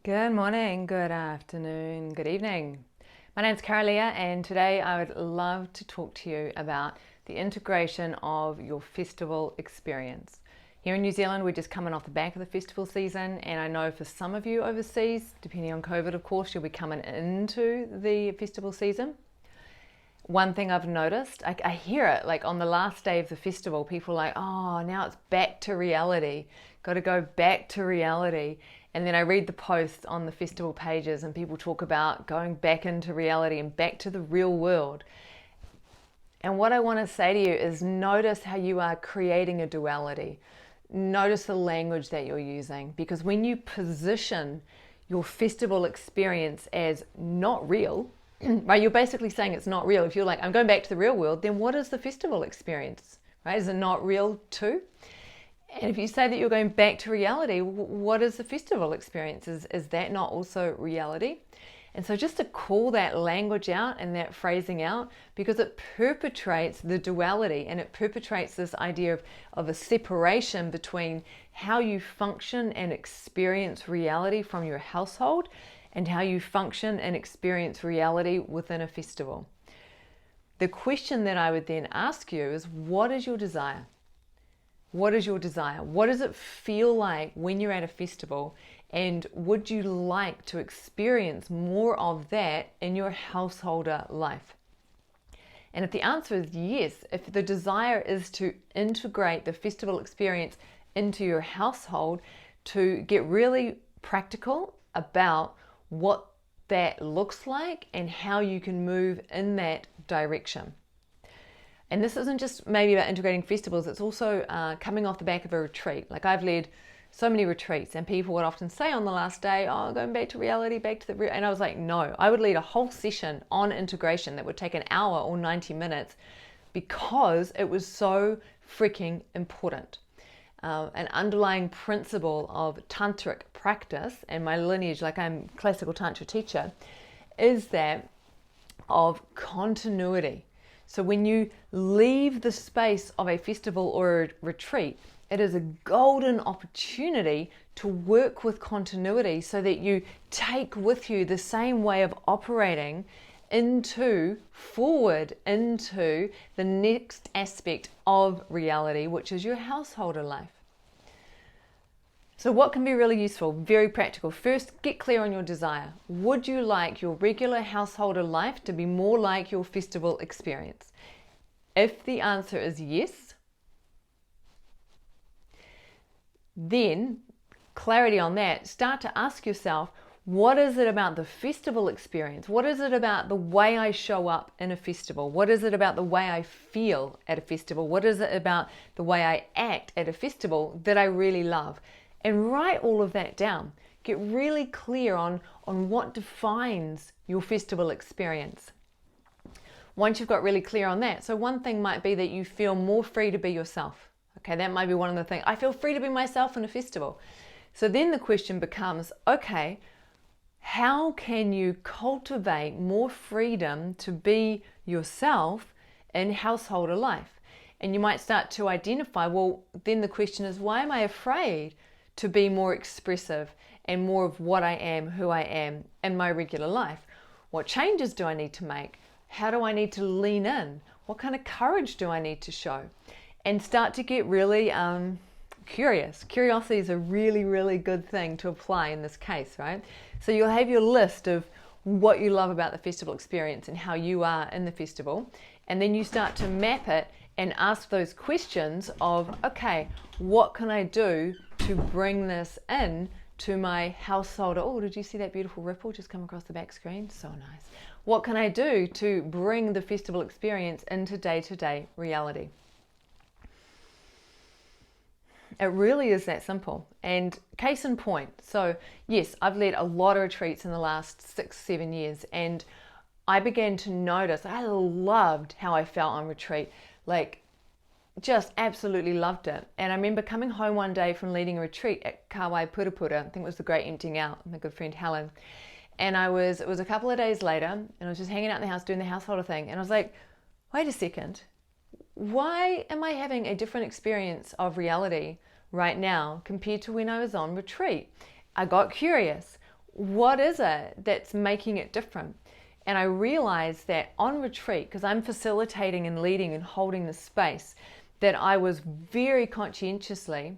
Good morning, good afternoon, good evening. My name's Kara-Leah, and today I would love to talk to you about the integration of your festival experience. Here in New Zealand, we're just coming off the back of the festival season, and I know for some of you overseas, depending on COVID, of course, you'll be coming into the festival season. One thing I've noticed, I hear it like on the last day of the festival, people are like, oh, now it's back to reality. Got to go back to reality. And then I read the posts on the festival pages and people talk about going back into reality and back to the real world. And what I want to say to you is notice how you are creating a duality. Notice the language that you're using, because when you position your festival experience as not real, right, you're basically saying it's not real. If you're like, I'm going back to the real world, then what is the festival experience, right? Is it not real too? And if you say that you're going back to reality, what is the festival experience? Is that not also reality? And so just to call that language out and that phrasing out, because it perpetrates the duality and it perpetrates this idea of a separation between how you function and experience reality from your household and how you function and experience reality within a festival. The question that I would then ask you is, what is your desire? What is your desire? What does it feel like when you're at a festival? And would you like to experience more of that in your householder life? And if the answer is yes, if the desire is to integrate the festival experience into your household, to get really practical about what that looks like and how you can move in that direction. And this isn't just maybe about integrating festivals, it's also coming off the back of a retreat. Like I've led so many retreats and people would often say on the last day, oh, going back to reality, back to the real. And I was like, no, I would lead a whole session on integration that would take an hour or 90 minutes because it was so freaking important. An underlying principle of tantric practice and my lineage, like I'm a classical tantra teacher, is that of continuity. So when you leave the space of a festival or a retreat, it is a golden opportunity to work with continuity so that you take with you the same way of operating forward into the next aspect of reality, which is your householder life. So what can be really useful? Very practical. First, get clear on your desire. Would you like your regular householder life to be more like your festival experience? If the answer is yes, then clarity on that, start to ask yourself, what is it about the festival experience? What is it about the way I show up in a festival? What is it about the way I feel at a festival? What is it about the way I act at a festival that I really love? And write all of that down. Get really clear on what defines your festival experience. Once you've got really clear on that, so one thing might be that you feel more free to be yourself. Okay, that might be one of the things. I feel free to be myself in a festival. So then the question becomes, okay, how can you cultivate more freedom to be yourself in householder life? And you might start to identify, well, then the question is, why am I afraid to be more expressive and more of what I am, who I am in my regular life? What changes do I need to make? How do I need to lean in? What kind of courage do I need to show? And start to get really curious. Curiosity is a really, really good thing to apply in this case, right? So you'll have your list of what you love about the festival experience and how you are in the festival. And then you start to map it and ask those questions of, okay, what can I do to bring this in to my householder? Oh, did you see that beautiful ripple just come across the back screen? So nice. What can I do to bring the festival experience into day-to-day reality? It really is that simple. And case in point, so yes, I've led a lot of retreats in the last 6-7 years, and I began to notice I loved how I felt on retreat. Like, just absolutely loved it. And I remember coming home one day from leading a retreat at Kauai Purapura. I think it was the Great Emptying Out, my good friend Helen. And it was a couple of days later, and I was just hanging out in the house doing the householder thing. And I was like, wait a second, why am I having a different experience of reality right now compared to when I was on retreat? I got curious. What is it that's making it different? And I realized that on retreat, because I'm facilitating and leading and holding the space, that I was very conscientiously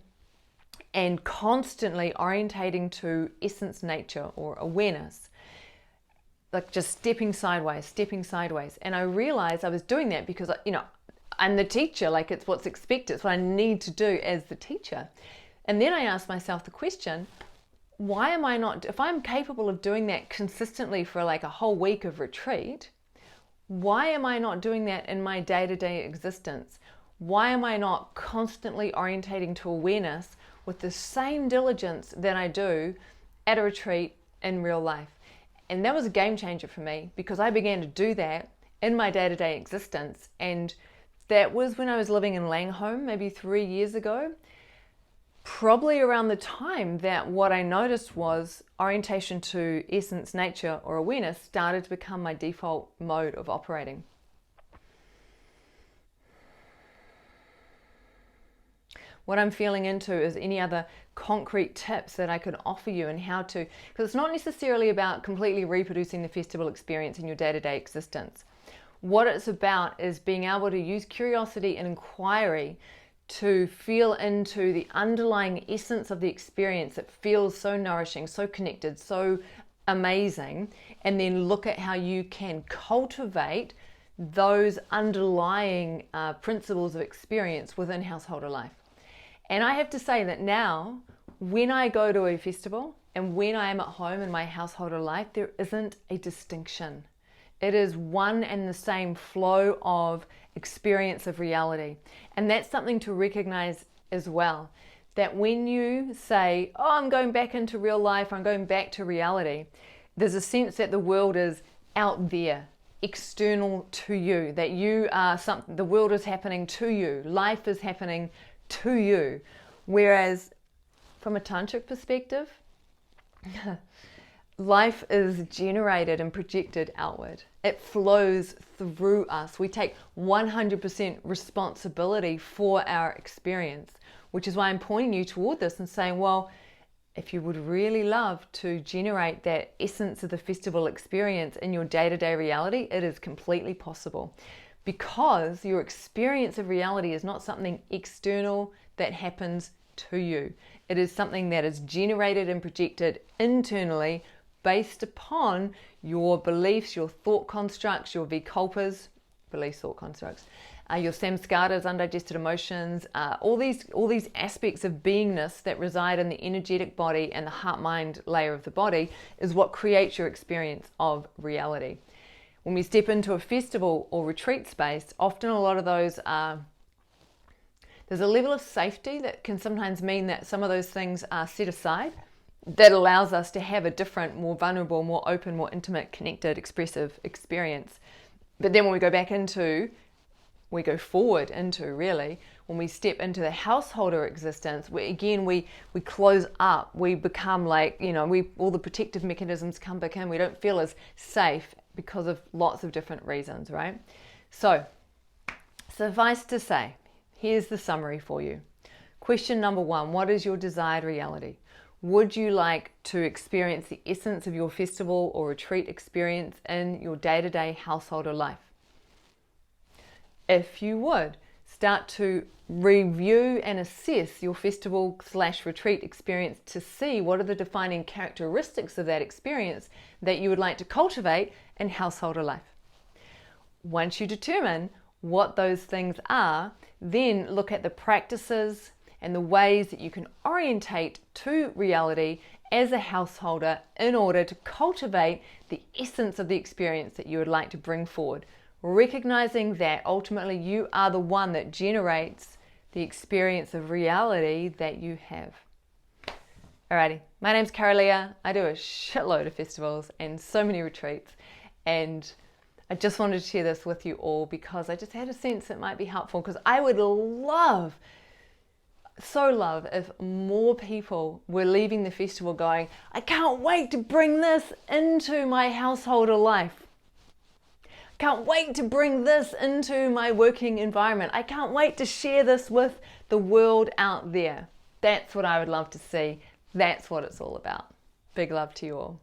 and constantly orientating to essence nature or awareness, like just stepping sideways. And I realized I was doing that because, I'm the teacher, like it's what's expected. It's what I need to do as the teacher. And then I asked myself the question, why am I not, if I'm capable of doing that consistently for like a whole week of retreat, why am I not doing that in my day-to-day existence? Why am I not constantly orientating to awareness with the same diligence that I do at a retreat in real life? And that was a game changer for me, because I began to do that in my day-to-day existence. And that was when I was living in Langholm, maybe 3 years ago, probably around the time that what I noticed was orientation to essence, nature, or awareness started to become my default mode of operating. What I'm feeling into is any other concrete tips that I could offer you and how to, because it's not necessarily about completely reproducing the festival experience in your day-to-day existence. What it's about is being able to use curiosity and inquiry to feel into the underlying essence of the experience that feels so nourishing, so connected, so amazing, and then look at how you can cultivate those underlying principles of experience within householder life. And I have to say that now, when I go to a festival and when I am at home in my householder life, there isn't a distinction. It is one and the same flow of experience of reality. And that's something to recognize as well. That when you say, oh, I'm going back into real life, I'm going back to reality, there's a sense that the world is out there, external to you, that you are something, the world is happening to you, life is happening to you. Whereas from a tantric perspective, life is generated and projected outward. It flows through us. We take 100% responsibility for our experience, which is why I'm pointing you toward this and saying, well, if you would really love to generate that essence of the festival experience in your day-to-day reality, it is completely possible. Because your experience of reality is not something external that happens to you. It is something that is generated and projected internally based upon your beliefs, your thought constructs, your vikalpas, beliefs, thought constructs, your samskaras, undigested emotions, all these aspects of beingness that reside in the energetic body and the heart-mind layer of the body is what creates your experience of reality. When we step into a festival or retreat space, often a lot of those there's a level of safety that can sometimes mean that some of those things are set aside. That allows us to have a different, more vulnerable, more open, more intimate, connected, expressive experience. But then when we go forward into really, when we step into the householder existence, we close up, we become like, all the protective mechanisms come back in, we don't feel as safe because of lots of different reasons, right? So, suffice to say, here's the summary for you. Question number 1, what is your desired reality? Would you like to experience the essence of your festival or retreat experience in your day-to-day householder life? If you would, start to review and assess your festival/retreat experience to see what are the defining characteristics of that experience that you would like to cultivate in householder life. Once you determine what those things are, then look at the practices and the ways that you can orientate to reality as a householder in order to cultivate the essence of the experience that you would like to bring forward, recognizing that ultimately you are the one that generates the experience of reality that you have. Alrighty, my name's Kara-Leah. I do a shitload of festivals and so many retreats, and I just wanted to share this with you all because I just had a sense it might be helpful, because I would love if more people were leaving the festival going, I can't wait to bring this into my householder life. Can't wait to bring this into my working environment. I can't wait to share this with the world out there. That's what I would love to see. That's what it's all about. Big love to you all.